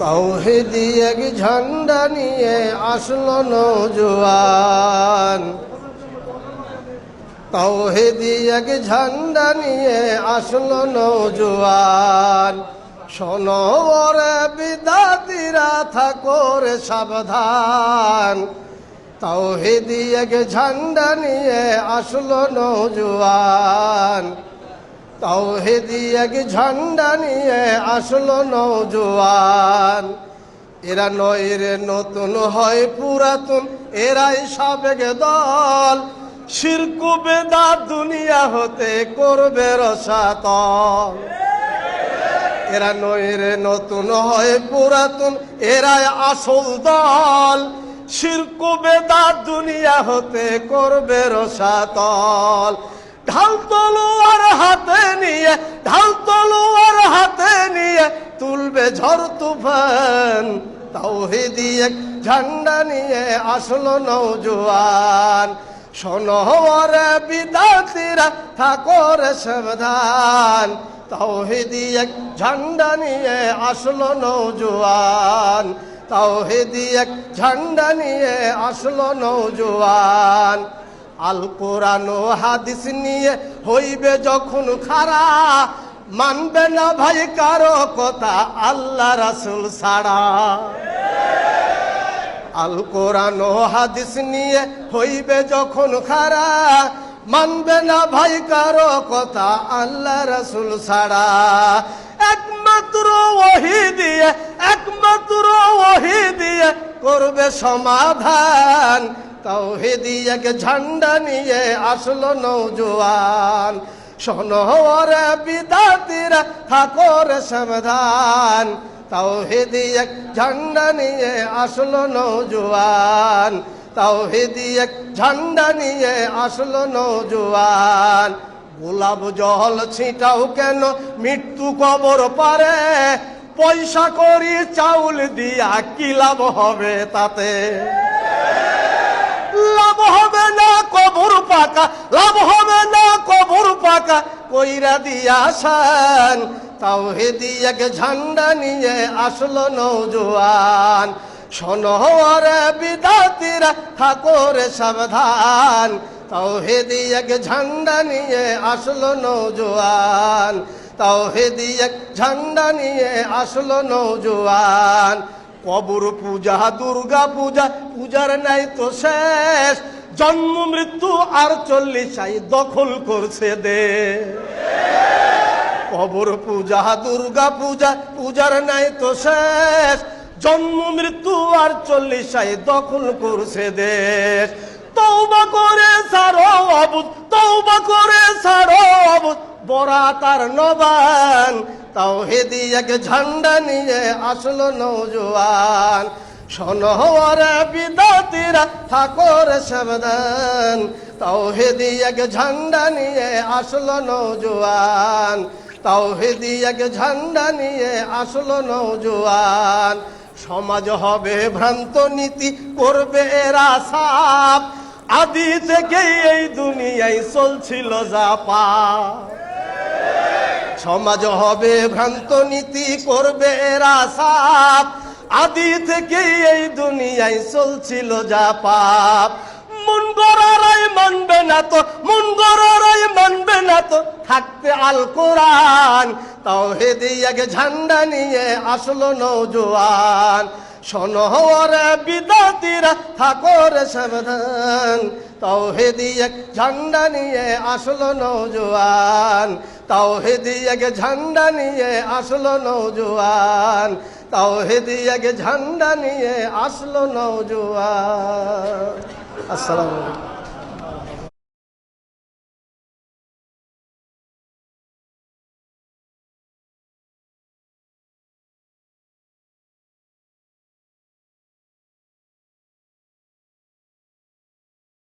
তাওহীদি এক ঝান্ডা নিয়ে আসলো নওজোয়ান, তাওহীদি এক ঝান্ডা নিয়ে আসলো নওজোয়ান। শোনো ওরে বিদাতিরা থাকো রে সাবধান, তাওহীদি এক ঝান্ডা নিয়ে আসলো নওজোয়ান, তাওহীদি এক ঝান্ডা নিয়ে আসলো নওজোয়ান। এরা নয় রে নতুন হয় পুরাতন, এরাই সাবেক দল, শিরক বেদাত দুনিয়া হতে করবে রসাতল। এরা নয় রে নতুন হয় পুরাতন, এরাই আসল দল, শিরক বেদাত দুনিয়া হতে করবে রসাতল। ঢাল তলোয়ার হাতে নিয়ে, ঢাল তলোয়ার হাতে নিয়ে তুলবে ঝড় তুফান, তাওহীদি এক ঝান্ডা নিয়ে আসলো নওজোয়ান। শোনো ওরে বিদাতিরা থাকো রে সাবধান, তাওহীদি এক ঝান্ডা নিয়ে আসলো নওজোয়ান, তাওহীদি এক ঝান্ডা নিয়ে আসলো নওজোয়ান। আল কোরআন ও হাদিস নিয়ে হইবে যখন খাড়া, মানবে না ভাই কারো কথা আল্লাহ রাসূল ছাড়া। আল কোরআন ও হাদিস নিয়ে হইবে যখন খাড়া, মানবে না ভাই কারো কথা আল্লাহ রাসূল ছাড়া। একমাত্র ওহী দিয়ে, একমাত্র ওহী দিয়ে করবে সমাধান, তাওহীদি এক ঝান্ডা নিয়ে আসলো নওজোয়ান। শোনো ওরে বিদাতিরা থাকো রে সাবধান, তাওহীদি এক ঝান্ডা নিয়ে আসলো নওজোয়ান, তাওহীদি এক ঝান্ডা নিয়ে আসলো নওজোয়ান। গোলাপ জল ছিটাও কেন মৃত্যু কবর পারে, পয়সা করি চাউল দিয়া কি লাভ হবে তাতে। লাভ হবে না কবর পাকা, লাভ হবে না কবর পাকা কইরা দিয়া শান, তাওহীদি এক ঝান্ডা নিয়ে আসলো নওজোয়ান। শোনো ওরে বিদাতিরা থাকো রে সাবধান, তাওহীদি এক ঝান্ডা নিয়ে আসলো নওজোয়ান, তাওহীদি এক ঝান্ডা নিয়ে আসলো নওজোয়ান। কবর পূজা দুর্গা পূজা, পূজার নাই তো শেষ, জন্ম মৃত্যু আর 40 দখল করছে দে। কবর পূজা দুর্গা পূজা, পূজার নাই তো শেষ, জন্ম মৃত্যু আর 40 দখল করছে দেশ। তওবা করে ছাড়ো অবুঝ, তওবা করে ছাড়ো অবুঝ বরাত আর নবান, তাওহীদি এক ঝান্ডা নিয়ে আসলো নওজোয়ান। শোনো ওরে বিদাতিরা থাকো রে সাবধান, তাওহীদি এক ঝান্ডা নিয়ে আসলো নওজোয়ান, তাওহীদি এক ঝান্ডা নিয়ে আসলো নওজোয়ান। সমাজ হবে ভ্রান্ত নীতি করবে এরা সাপ, আদি থেকে এই দুনিয়ায় চলছিল যা পাপ। সমাজ হবে ভ্রান্ত নীতি করবে এরা সাপ, আদি থেকে এই দুনিয়ায় চলছিল যা পাপ। মন গড়ারাই মানবে না তো, মন গড়ারাই মানবে না তো থাকতে আল কোরআন, তাওহীদি এক ঝান্ডা নিয়ে আসলো নওজোয়ান। শোনো ওরে বিদাতিরা থাকো রে সাবধান, তাওহীদি এক ঝান্ডা নিয়ে আসলো নওজোয়ান, তাওহীদি এক ঝান্ডা নিয়ে আসলো নওজোয়ান, তাওহীদি এক ঝান্ডা নিয়ে আসলো নওজোয়ান। আসসালামু আলাইকুম।